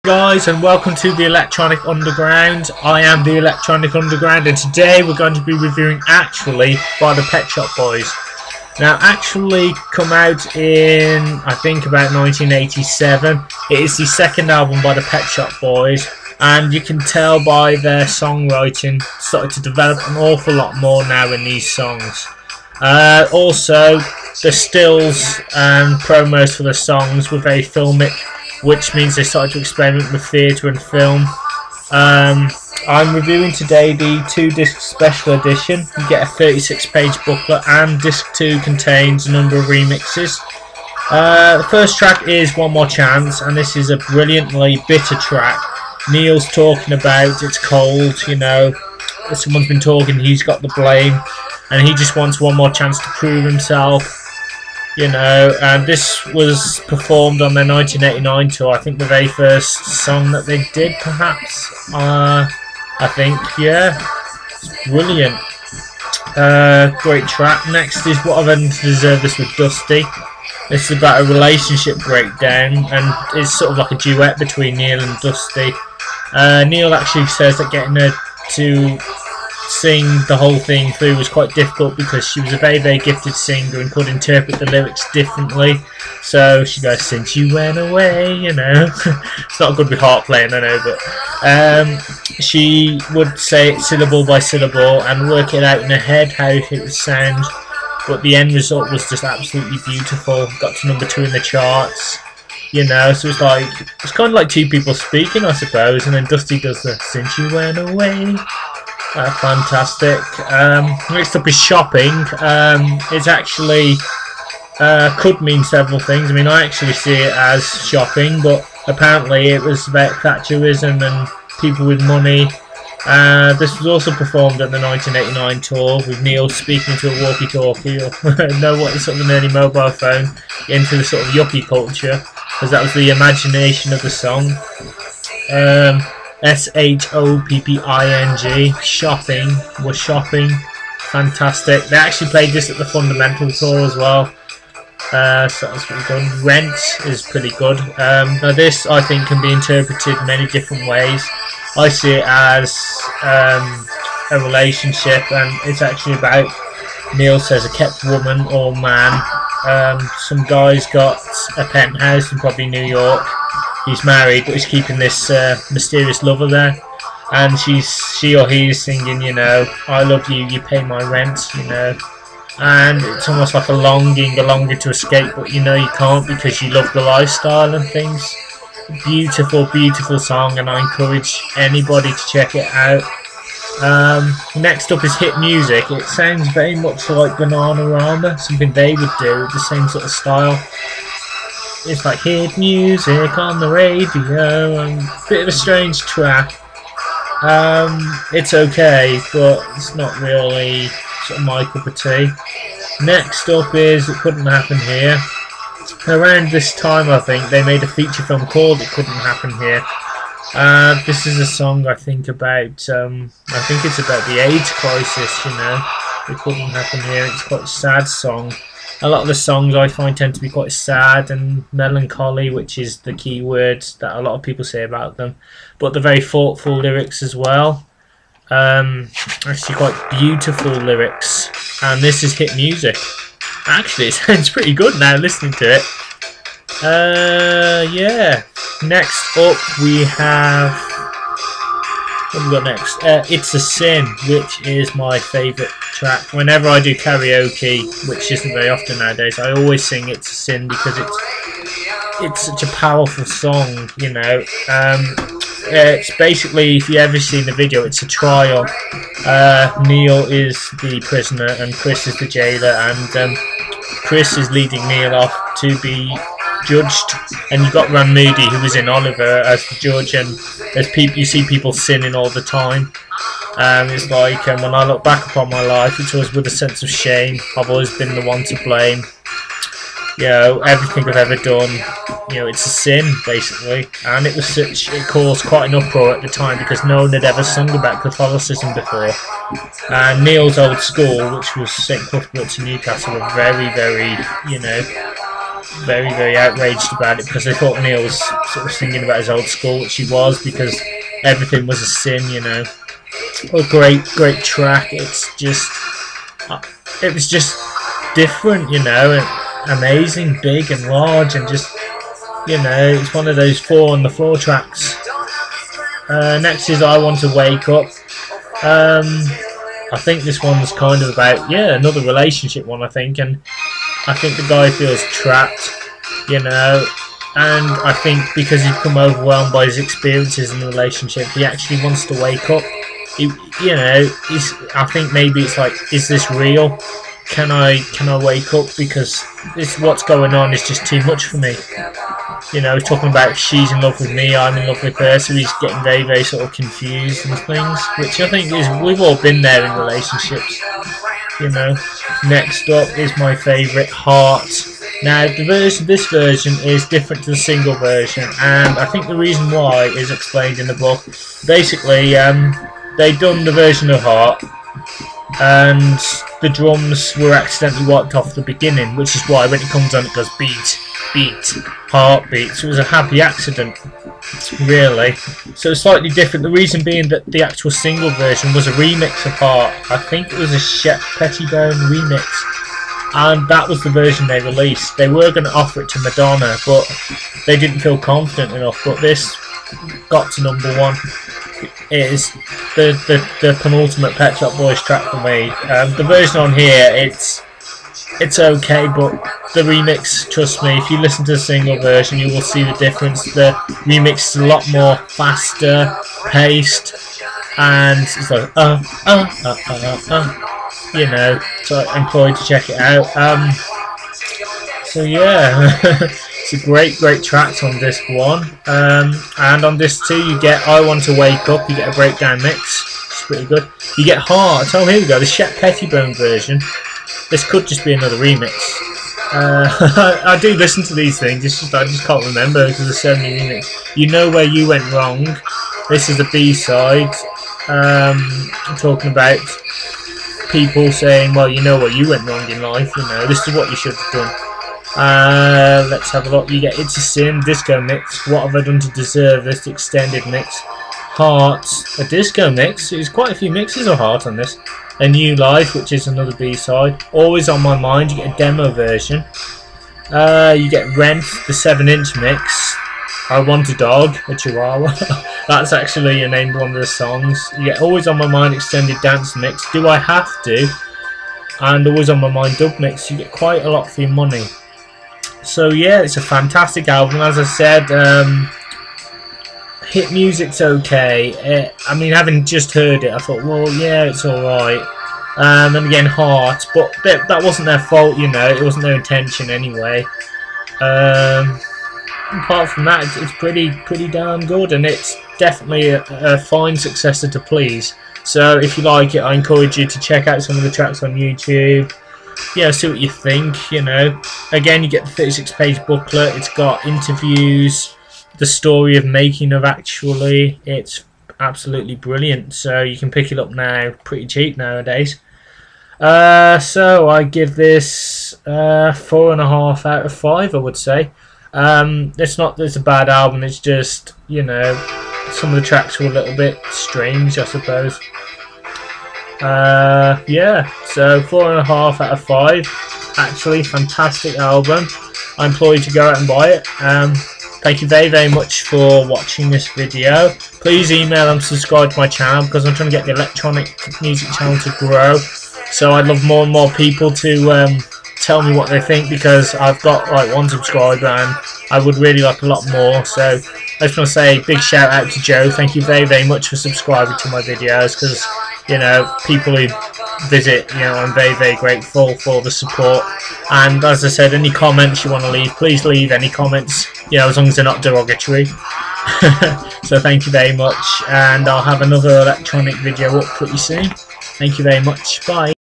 guys, and welcome to the Electronic Underground. I am the Electronic Underground, and today we're going to be reviewing Actually by the Pet Shop Boys. Now, Actually come out in, I think, about 1987. It is the second album by the Pet Shop Boys, and you can tell by their songwriting started to develop an awful lot more now in these songs. Also, the stills and promos for the songs were very filmic, which means they started to experiment with theatre and film. I'm reviewing today the 2-disc special edition. You get a 36-page booklet, and disc 2 contains a number of remixes. The first track is One More Chance, and this is a brilliantly bitter track. Neil's talking about it's cold, you know, someone's been talking, he's got the blame, and he just wants one more chance to prove himself. You know, and this was performed on their 1989 tour. I think the very first song that they did, perhaps. I think, yeah. It's brilliant. Great track. Next is What I've Earned to Deserve This with Dusty. This is about a relationship breakdown, and it's sort of like a duet between Neil and Dusty. Neil actually says that getting her to sing the whole thing through was quite difficult because she was a very gifted singer and could interpret the lyrics differently. So she goes, "Since you went away," you know. It's not good with heart playing, I know, but she would say it syllable by syllable and work it out in her head how it would sound. But the end result was just absolutely beautiful. Got to number 2 in the charts. You know, so it's kind of like two people speaking, I suppose, and then Dusty does the "Since you went away." Fantastic. Next up is Shopping. It's actually could mean several things. I mean, I actually see it as shopping, but apparently it was about Thatcherism and people with money. This was also performed at the 1989 tour with Neil speaking to a walkie-talkie, or sort of an early mobile phone, into the sort of yuppie culture, because that was the imagination of the song. SHOPPING, shopping, was shopping. Fantastic. They actually played this at the Fundamental tour as well. So that's pretty good. Rent is pretty good. Now this, I think, can be interpreted many different ways. I see it as a relationship, and it's actually about, Neil says, a kept woman or man. Some guy's got a penthouse in probably New York. He's married, but he's keeping this mysterious lover there, and she or he is singing, you know, "I love you, you pay my rent," you know, and it's almost like a longing to escape, but you know you can't because you love the lifestyle and things. Beautiful song, and I encourage anybody to check it out. Next up is Hit Music. It sounds very much like Bananarama, something they would do, the same sort of style. It's like hit music on the radio, and a bit of a strange track. It's okay, but it's not really sort of my cup of tea. Next up is It Couldn't Happen Here. Around this time, I think, they made a feature film called It Couldn't Happen Here. This is a song, I think, about, I think it's about the AIDS crisis, you know. It Couldn't Happen Here. It's quite a sad song. A lot of the songs I find tend to be quite sad and melancholy, which is the key word that a lot of people say about them. But they're very thoughtful lyrics as well. Actually quite beautiful lyrics. And this is Hit Music. Actually, it sounds pretty good now listening to it. Yeah. Next up we have... what have we got next? It's a Sin, which is my favourite track. Whenever I do karaoke, which isn't very often nowadays, I always sing It's a Sin because it's such a powerful song, you know. It's basically, if you've ever seen the video, it's a trial. Neil is the prisoner and Chris is the jailer, and Chris is leading Neil off to be judged, and you've got Ron Moody, who was in Oliver, as the judge, and there's people, you see people sinning all the time. It's like, when I look back upon my life, it's always with a sense of shame. I've always been the one to blame. You know, everything I've ever done, you know, it's a sin, basically. And it caused quite an uproar at the time because no one had ever sung about Catholicism before. And Neil's old school, which was St Cuthbert's in Newcastle, were very, you know, very, very outraged about it because they thought Neil was sort of singing about his old school, which he was, because everything was a sin, you know. A great track. It's just, it was just different, you know, and amazing, big and large, and just, you know, it's one of those 4 on the floor tracks. Next is I Want to Wake Up. I think this one's kind of about, yeah, another relationship one, I think, and I think the guy feels trapped, you know, and I think because he's become overwhelmed by his experiences in the relationship, he actually wants to wake up. You know, I think maybe it's like, is this real? Can I wake up, because what's going on is just too much for me. You know, he's talking about she's in love with me, I'm in love with her, so he's getting very, very sort of confused and things, which I think is, we've all been there in relationships, you know. Next up is my favourite, Heart. Now, this version is different to the single version, and I think the reason why is explained in the book. Basically, they done the version of Heart, and the drums were accidentally wiped off the beginning, which is why when it comes on it goes beat, beat, heartbeat. So it was a happy accident, really. So it's slightly different. The reason being that the actual single version was a remix of Heart. I think it was a Shep Pettibone remix, and that was the version they released. They were going to offer it to Madonna, but they didn't feel confident enough. But this got to #1. It is the penultimate Pet Shop Boys track for me. The version on here, it's okay, but the remix, trust me, if you listen to the single version, you will see the difference. The remix is a lot more faster paced, and it's like you know. So I implore you to check it out. So yeah. It's a great track on disc 1, and on disc 2 you get I Want to Wake Up. You get a breakdown mix, it's pretty good. You get Heart. Oh, here we go, the Shep Pettibone version. This could just be another remix. I do listen to these things, it's just I just can't remember because there's so many remixes. You Know Where You Went Wrong. This is the B-side. I'm talking about people saying, well, you know what you went wrong in life, you know, this is what you should have done. Let's have a look. You get It's a Sin, disco mix. What Have I Done to Deserve This, extended mix. Heart, a disco mix. There's quite a few mixes of Heart on this. A New Life, which is another B-side. Always On My Mind, you get a demo version. You get Rent, the 7-inch mix. I Want a Dog, a Chihuahua. That's actually named one of the songs. You get Always On My Mind, extended dance mix. Do I Have To, and Always On My Mind dub mix. You get quite a lot for your money. So yeah, it's a fantastic album. As I said, hit music's okay. I mean, having just heard it, I thought, well, yeah, it's alright. And again, Heart, but that wasn't their fault, you know. It wasn't their intention anyway. Apart from that, it's pretty damn good, and it's definitely a fine successor to Please. So if you like it, I encourage you to check out some of the tracks on YouTube. Yeah, see what you think, you know. Again, you get the 36-page booklet. It's got interviews, the story of making of Actually. It's absolutely brilliant. So you can pick it up now, pretty cheap nowadays. So I give this 4.5 out of 5, I would say. It's a bad album. It's just, you know, some of the tracks were a little bit strange, I suppose. Yeah, so 4.5 out of 5. Actually, fantastic album. I implore you to go out and buy it. Thank you very much for watching this video. Please email and subscribe to my channel, because I'm trying to get the electronic music channel to grow. So I'd love more and more people to tell me what they think, because I've got like 1 subscriber and I would really like a lot more. So I just want to say big shout out to Joe. Thank you very much for subscribing to my videos, because, you know, people who visit, you know, I'm very grateful for the support. And as I said, any comments you want to leave, please leave any comments, you know, as long as they're not derogatory. So thank you very much, and I'll have another electronic video up pretty soon. Thank you very much. Bye.